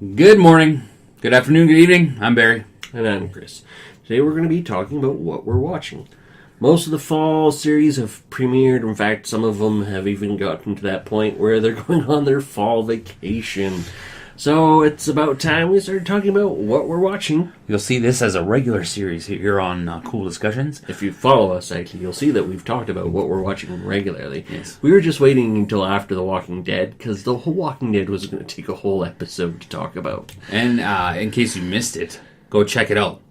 Good morning, good afternoon, good evening. I'm Barry. And I'm Chris. Today we're going to be talking about what we're watching. Most of the fall series have premiered. In fact, some of them have even gotten to that point where they're going on their fall vacation. So it's about time we started talking about what we're watching. You'll see this as a regular series here on Coull Discussions. If you follow us, actually, you'll see that we've talked about what we're watching regularly. Yes. We were just waiting until after The Walking Dead, because The whole Walking Dead was going to take a whole episode to talk about. And in case you missed it, go check it out.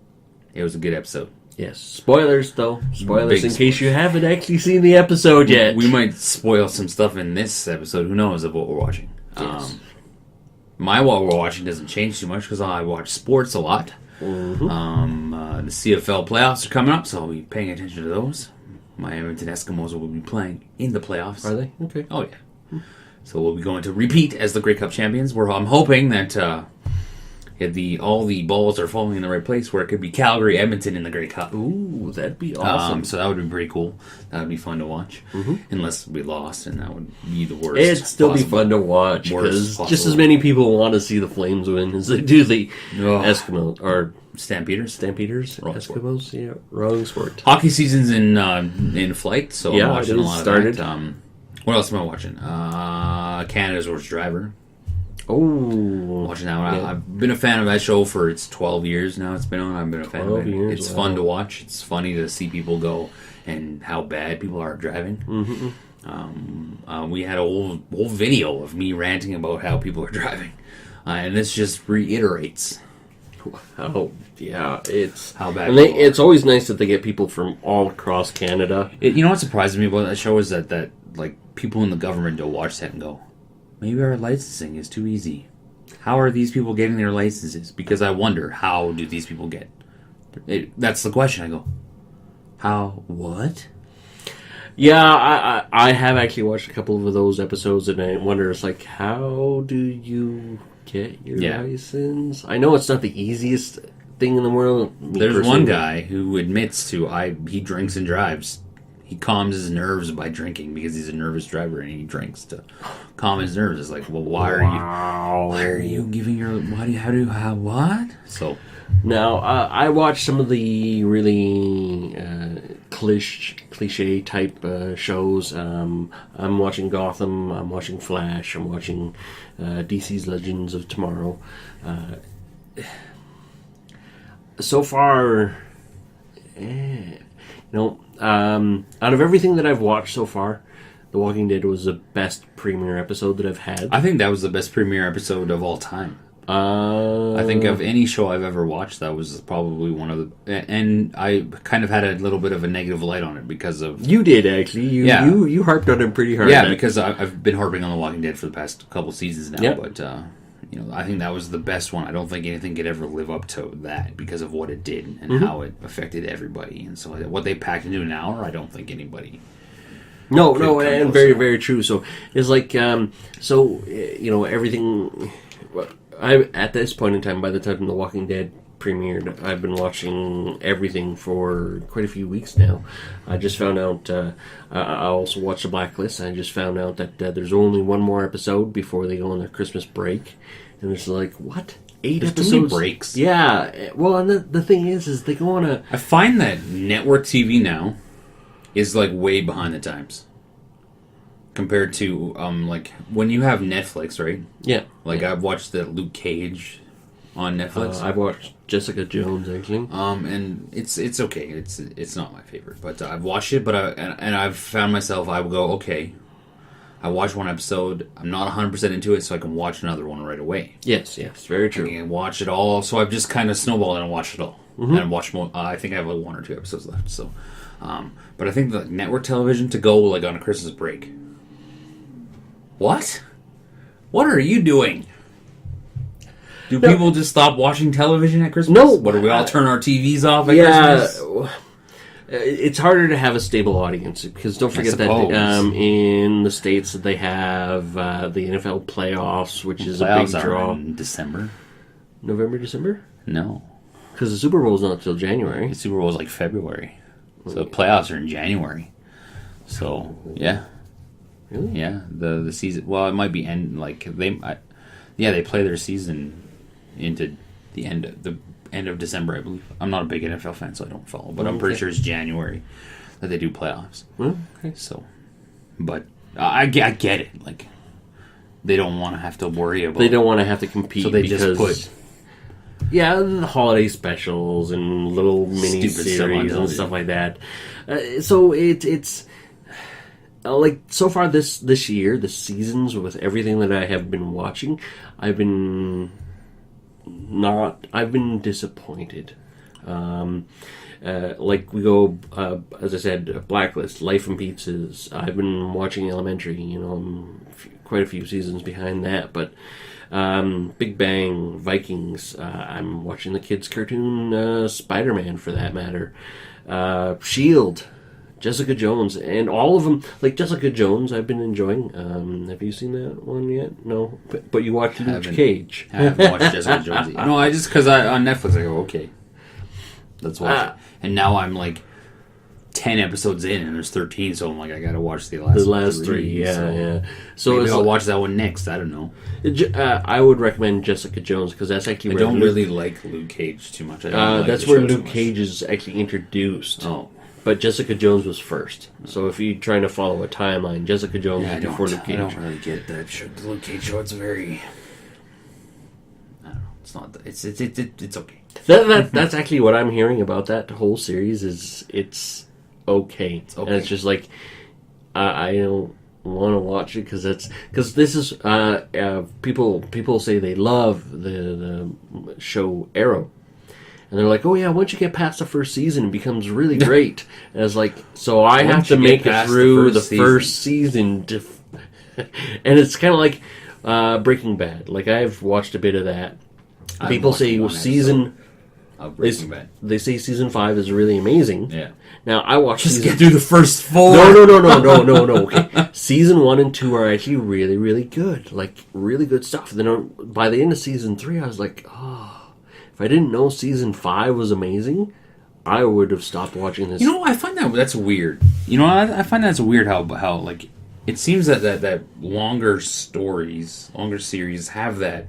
It was a good episode. Yes. Spoilers, though. Spoilers Big in case you haven't actually seen the episode yet. We might spoil some stuff in this episode. Who knows of what we're watching. Yes. What we're watching doesn't change too much because I watch sports a lot. Mm-hmm. The CFL playoffs are coming up, so I'll be paying attention to those. My Edmonton Eskimos will be playing in the playoffs. Are they? Okay. Oh, yeah. So we'll be going to repeat as the Grey Cup champions. I'm hoping that all the balls are falling in the right place where it could be Calgary, Edmonton in the Grey Cup. Ooh, that'd be awesome. So that would be pretty cool. That would be fun to watch. Mm-hmm. Unless we lost, and that would be the worst. It'd still be fun to watch because just as many people want to see the Flames win as they do the Eskimos or Stampeders. Wrong Eskimos. Sport. Yeah, wrong sport. Hockey season's in flight, so I'm watching a lot of that. What else am I watching? Canada's Worst Driver. Oh, watching that one. Yeah. I've been a fan of that show for its 12 years now. It's been on. I've been a fan of it. It's fun to watch. It's funny to see people go and how bad people are at driving. Mm-hmm. We had a whole video of me ranting about how people are driving, and this just reiterates. Oh yeah, it's how bad. It's always nice that they get people from all across Canada. You know what surprises me about that show is that like people in the government don't watch that and go, maybe our licensing is too easy. How are these people getting their licenses? Because I wonder, how do these people get it? That's the question. I go, how? What? Yeah, I have actually watched a couple of those episodes, and I wonder, it's like, how do you get your license? I know it's not the easiest thing in the world. There's one guy who admits to he drinks and drives. He calms his nerves by drinking because he's a nervous driver and he drinks to calm his nerves. It's like, well, why are you giving your what? So now I watch some of the really cliche type shows. I'm watching Gotham. I'm watching Flash. I'm watching DC's Legends of Tomorrow. So far, out of everything that I've watched so far, The Walking Dead was the best premiere episode that I've had. I think that was the best premiere episode of all time. I think of any show I've ever watched, that was probably one of the... And I kind of had a little bit of a negative light on it because of... You did, actually. You harped on it pretty hard. Yeah, because I've been harping on The Walking Dead for the past couple seasons now, but... I think that was the best one. I don't think anything could ever live up to that because of what it did and how it affected everybody. And so what they packed into an hour, I don't think anybody... No, and very, very true. So it's like, everything... At this point in time, by the time The Walking Dead premiered, I've been watching everything for quite a few weeks now. I just found out, I also watched The Blacklist, and I just found out that there's only one more episode before they go on their Christmas break. And it's like, what? 8 There's episodes? Too many breaks. Yeah. Well, and the thing is they go on a... I find that network TV now is like way behind the times. Compared to, when you have Netflix, right? Yeah. I've watched the Luke Cage on Netflix. I've watched Jessica Jones, actually. And it's okay. It's not my favorite, but I've watched it. But I've found myself, I will go, okay, I watch one episode, I'm not 100% into it, so I can watch another one right away. Yes, very true. I can watch it all, so I've just kind of snowballed and watched it all. Mm-hmm. And watched more. I think I have 1 or 2 episodes left. So, but I think the network television to go on a Christmas break. What? What are you doing? Do people just stop watching television at Christmas? No. What, do we all turn our TVs off at Christmas? It's harder to have a stable audience because don't forget that in the States they have the NFL playoffs, which is a big draw. In December? November, December? No. Because the Super Bowl is not until January. The Super Bowl is like February. So the playoffs are in January. So, yeah. Really? Yeah. The season... Well, it might be... they play their season into the end of December, I believe. I'm not a big NFL fan, so I don't follow, but I'm pretty sure it's January that they do playoffs. Okay. So, but I get it. Like, they don't want to have to worry about. They don't want to have to compete. So they just put. Yeah, the holiday specials and little mini series and stuff like that. So it's like so far this year, the seasons with everything that I have been watching, I've been disappointed. Like we go, as I said, Blacklist, Life and Pizzas. I've been watching Elementary. I'm quite a few seasons behind that, but Big Bang, Vikings. I'm watching the kids' cartoon Spider-Man, for that matter. Shield, Jessica Jones, and all of them. Like Jessica Jones, I've been enjoying. Have you seen that one yet? No, but you watched Luke Cage. I haven't watched Jessica Jones yet. No, I just because on Netflix I go, okay, let's watch it. And now I'm like 10 episodes in, and there's 13, so I'm like, I gotta watch the last three. Yeah. So maybe I'll watch that one next. I don't know. I would recommend Jessica Jones because that's actually. I don't really like Luke Cage too much. That's where Luke Cage is actually introduced. Oh. But Jessica Jones was first. So if you're trying to follow a timeline, Jessica Jones was before Luke Cage. I don't really get that show. The Luke Cage show, it's very... I don't know. It's not... It's okay. That's actually what I'm hearing about that whole series is it's okay. It's okay. And it's just like, I don't want to watch it because this is... people say they love the show Arrow. And they're like, oh yeah, once you get past the first season, it becomes really great. And it's like, so I have to make it through the first season. And it's kind of like Breaking Bad. Like, I've watched a bit of that. People say season... They say season 5 is really amazing. Yeah. Now, I watched Just get through the first 4. No. Okay. Season 1 and 2 are actually really, really good. Like, really good stuff. Then by the end of season 3, I was like, oh... If I didn't know season 5 was amazing, I would have stopped watching this. I find that's weird. I find that's weird how like it seems that longer stories, longer series have that.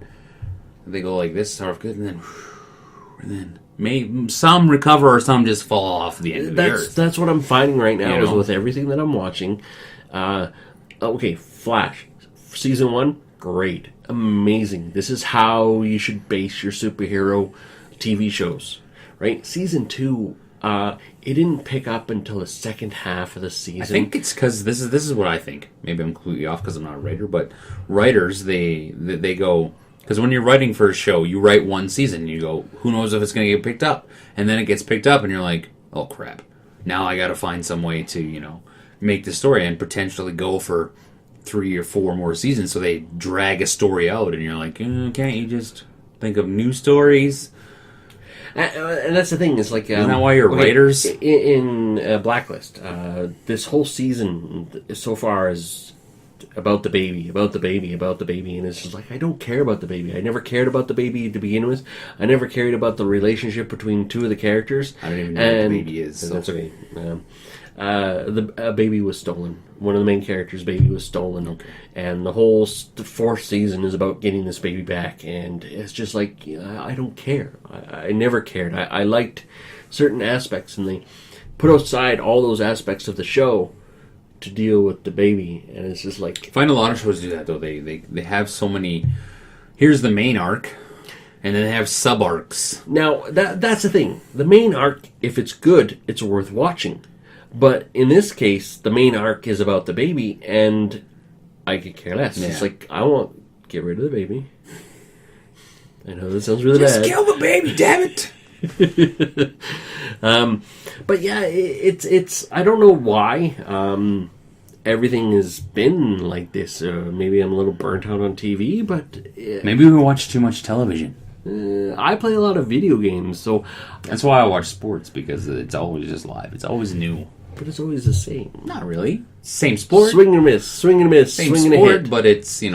They go like this, start off good, and then maybe some recover or some just fall off the end of the earth. That's what I'm finding right now is with everything that I'm watching. Okay, Flash, season 1, great. Amazing. This is how you should base your superhero TV shows, right? Season 2, it didn't pick up until the second half of the season. I think it's because this is what I think. Maybe I'm completely off because I'm not a writer, but writers they go because when you're writing for a show, you write one season, and you go, who knows if it's going to get picked up, and then it gets picked up, and you're like, oh crap, now I got to find some way to make the story and potentially go for 3 or 4 more seasons, so they drag a story out, and you're like, can't you just think of new stories? And that's the thing. It's like isn't that why you're writers? In Blacklist, this whole season so far is about the baby, and it's just like I don't care about the baby. I never cared about the baby to begin with. I never cared about the relationship between 2 of the characters. I don't even know what the baby is. So. That's okay. The baby was stolen. One of the main characters' baby was stolen. Okay. And the whole 4th season is about getting this baby back. And it's just like, I don't care. I never cared. I liked certain aspects, and they put aside all those aspects of the show to deal with the baby. And it's just like... I find a lot of shows do that, though. They have so many... Here's the main arc, and then they have sub-arcs. Now, that's the thing. The main arc, if it's good, it's worth watching. But in this case, the main arc is about the baby, and I could care less. Yeah. It's like, I want to get rid of the baby. I know that sounds really bad. Just kill the baby, damn it! But yeah, it's I don't know why everything has been like this. Maybe I'm a little burnt out on TV, but... Maybe we watch too much television. I play a lot of video games, so... That's why I watch sports, because it's always just live. It's always new. But it's always the same. Not really. Same sport. Swing and a miss, swing and a miss, same swing sport, and a hit. But it's a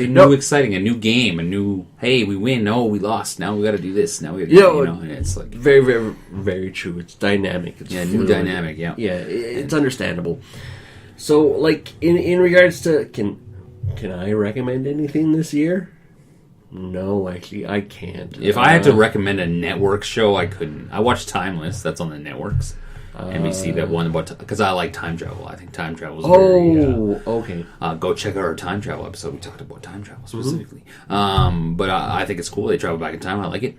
new exciting, a new game, a new, hey, we win, no, we lost, now we got to do this, now we got to do and it's like... Very, very, very true. It's dynamic. It's new dynamic, yeah. Yeah, it's understandable. So, like, in regards to, can I recommend anything this year? No, actually, I can't. If I had to recommend a network show, I couldn't. I watch Timeless. That's on the networks. NBC, that one about... Because I like time travel. I think time travel is very... okay. Go check out our time travel episode. We talked about time travel specifically. But I think it's cool. They travel back in time. I like it.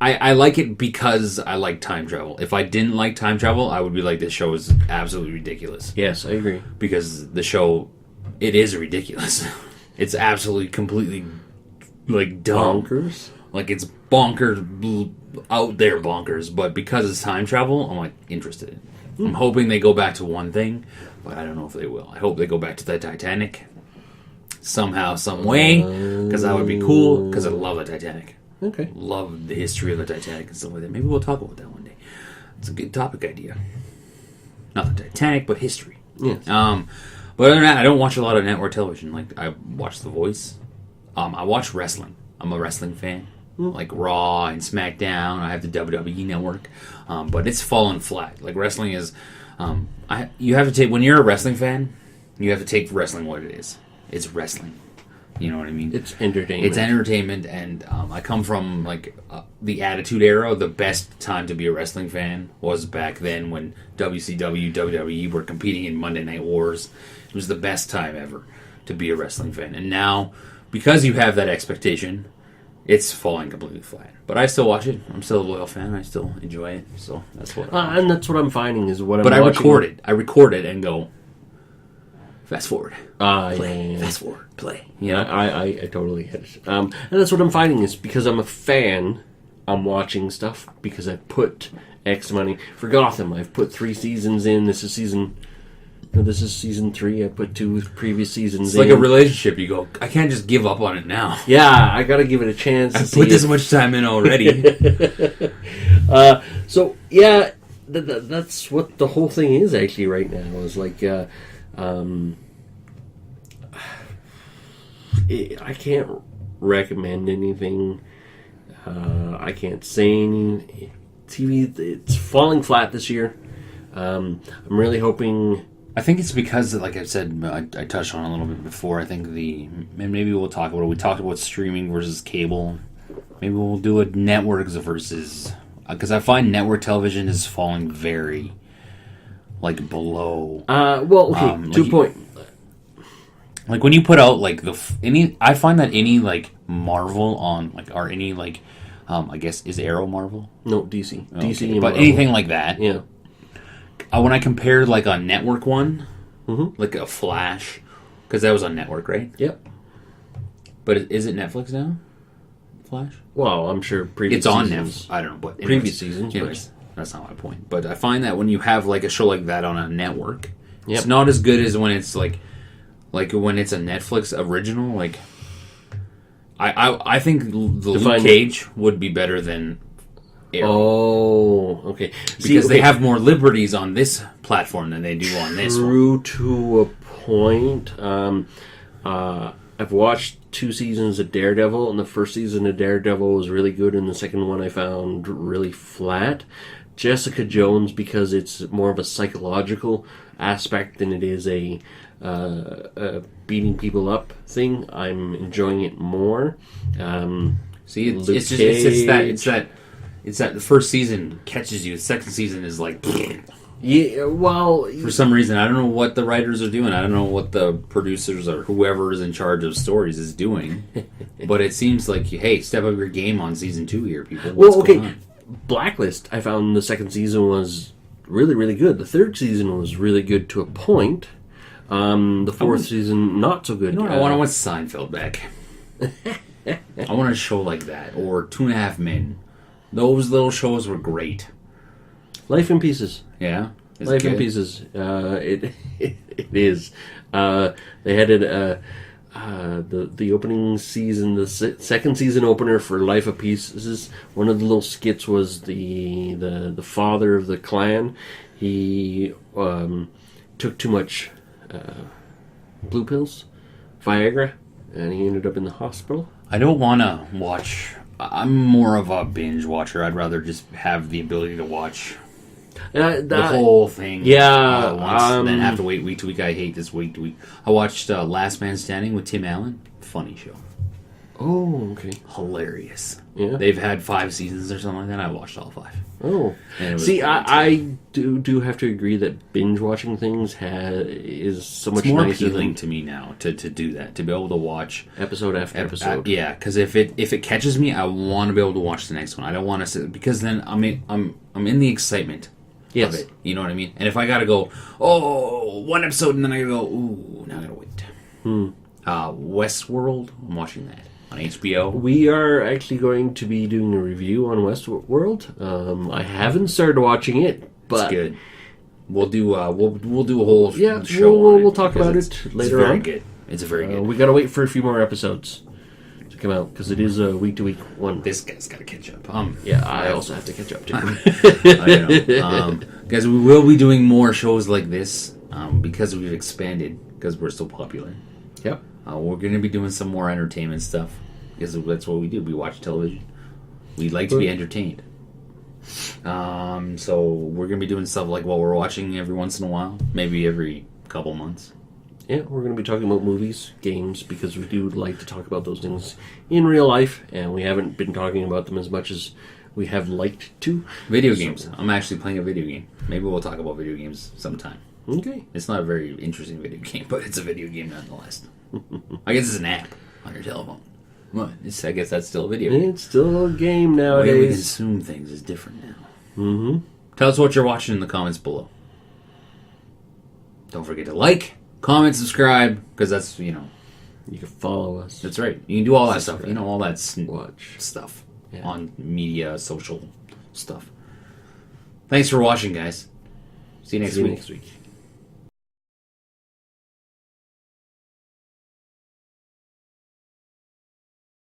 I like it because I like time travel. If I didn't like time travel, I would be like, this show is absolutely ridiculous. Yes, I agree. Because the show, it is ridiculous. It's absolutely, completely, like, dumb. Bonkers? Like, it's bonkers, out there bonkers. But because it's time travel, I'm, like, interested. I'm hoping they go back to one thing, but I don't know if they will. I hope they go back to the Titanic somehow, some way, because that would be cool, because I love the Titanic. Okay. Love the history of the Titanic and stuff like that. Maybe we'll talk about that one day. It's a good topic idea. Not the Titanic, but history. Yes. But other than that, I don't watch a lot of network television. Like, I watch The Voice. I watch wrestling. I'm a wrestling fan. Like Raw and SmackDown. I have the WWE network. But it's fallen flat. Like, wrestling is... you have to take... When you're a wrestling fan, you have to take wrestling what it is. It's wrestling. You know what I mean? It's entertainment. It's entertainment, and I come from, like, the Attitude Era. The best time to be a wrestling fan was back then when WCW, WWE were competing in Monday Night Wars. It was the best time ever to be a wrestling fan. And now, because you have that expectation, it's falling completely flat. But I still watch it. I'm still a loyal fan. I still enjoy it. So that's what and that's what I'm finding is what I'm watching. watching. I record it and go, fast forward. Play. Yeah. Fast forward. Play. Yeah, I totally get it. And that's what I'm finding is because I'm a fan, I'm watching stuff because I put X money. For Gotham, I've put 3 seasons in. This is season 3. I put 2 previous seasons in. It's like a relationship. You go, I can't just give up on it now. Yeah, I got to give it a chance. I put this much time in already. So, yeah, that's what the whole thing is actually right now. Is like... I can't recommend anything. I can't say any TV. It's falling flat this year. I'm really hoping. I think it's because, like I said, I touched on it a little bit before. I think maybe we'll talk about it. We talked about streaming versus cable. Maybe we'll do a networks versus, because I find network television is falling very, like, below. Well, okay. 2 point. Like, when you put out, like, I find that any, like, Marvel on, like, or any, like, I guess, is Arrow Marvel? No, DC. Okay. DC and but Marvel. anything like that. Yeah. When I compare, like, a network one, like a Flash, because that was on network, right? Yep. But is it Netflix now? Flash? Well, I'm sure previous it's on seasons. Netflix. I don't know, but previous seasons. Anyways, that's not my point. But I find that when you have, like, a show like that on a network, Yep. it's not as good as when it's, like when it's a Netflix original, like, I think the Luke Cage would be better than Arrow. Oh, okay. Because they have more liberties on this platform than they do on this one. True to a point. I've watched 2 seasons of Daredevil, and the first season of Daredevil was really good, and the second one I found really flat. Jessica Jones, because it's more of a psychological aspect than it is a beating people up thing. I'm enjoying it more. See, it's that the first season catches you. The second season is like, yeah. Well, for some reason, I don't know what the writers are doing. I don't know what the producers or whoever is in charge of stories is doing. But it seems like, hey, step up your game on season 2 here, people. What's going on? Blacklist. I found the second season was really, really good. The third season was really good to a point. The fourth season, not so good. You know what? I want Seinfeld back. I want a show like that. Or 2.5 Men. Those little shows were great. Life in Pieces. Yeah? Life in Pieces. It is. They had it... the opening season, the second season opener for Life of Pieces, one of the little skits was the father of the clan. He took too much blue pills, Viagra, and he ended up in the hospital. I don't want to watch. I'm more of a binge watcher. I'd rather just have the ability to watch. The whole thing. Yeah. Once, then have to wait week to week. I hate this week to week. I watched Last Man Standing with Tim Allen. Funny show. Oh, okay. Hilarious. Yeah. They've had 5 seasons or something like that. I watched all 5. Oh. See, I do have to agree that binge watching things is so much more nicer appealing than to me now to do that, to be able to watch episode after episode. Yeah, because if it catches me, I want to be able to watch the next one. I don't want to sit, because then I'm in the excitement of it. You know what I mean? And if I gotta go, one episode, and then I gotta go, now I gotta wait. Westworld, I'm watching that on HBO. We are actually going to be doing a review on Westworld. I haven't started watching it, but it's good. We'll do a whole show. We'll talk about it later on. It's very good. It's very good. We gotta wait for a few more episodes to come out because it is a week-to-week one. This guy's gotta catch up. I also have to catch up too. I know. Guys, we will be doing more shows like this because we've expanded, because we're so popular. Yep. We're going to be doing some more entertainment stuff, because that's what we do. We watch television. We like to be entertained. So we're going to be doing stuff like what we're watching every once in a while, maybe every couple months. Yeah, we're going to be talking about movies, games, because we do like to talk about those things in real life, and we haven't been talking about them as much as we have liked to. Video games. I'm actually playing a video game. Maybe we'll talk about video games sometime. Okay. It's not a very interesting video game, but it's a video game nonetheless. I guess it's an app on your telephone. Well, I guess that's still a video game. It's still a game The way we nowadays. consume things is different now. Mm-hmm. Tell us what you're watching in the comments below. Don't forget to like, comment, subscribe, because that's, You can follow us. that's right. You can do all that stuff. All that Watch stuff Yeah. on media, social stuff. Thanks for watching, guys. See you next week. Week.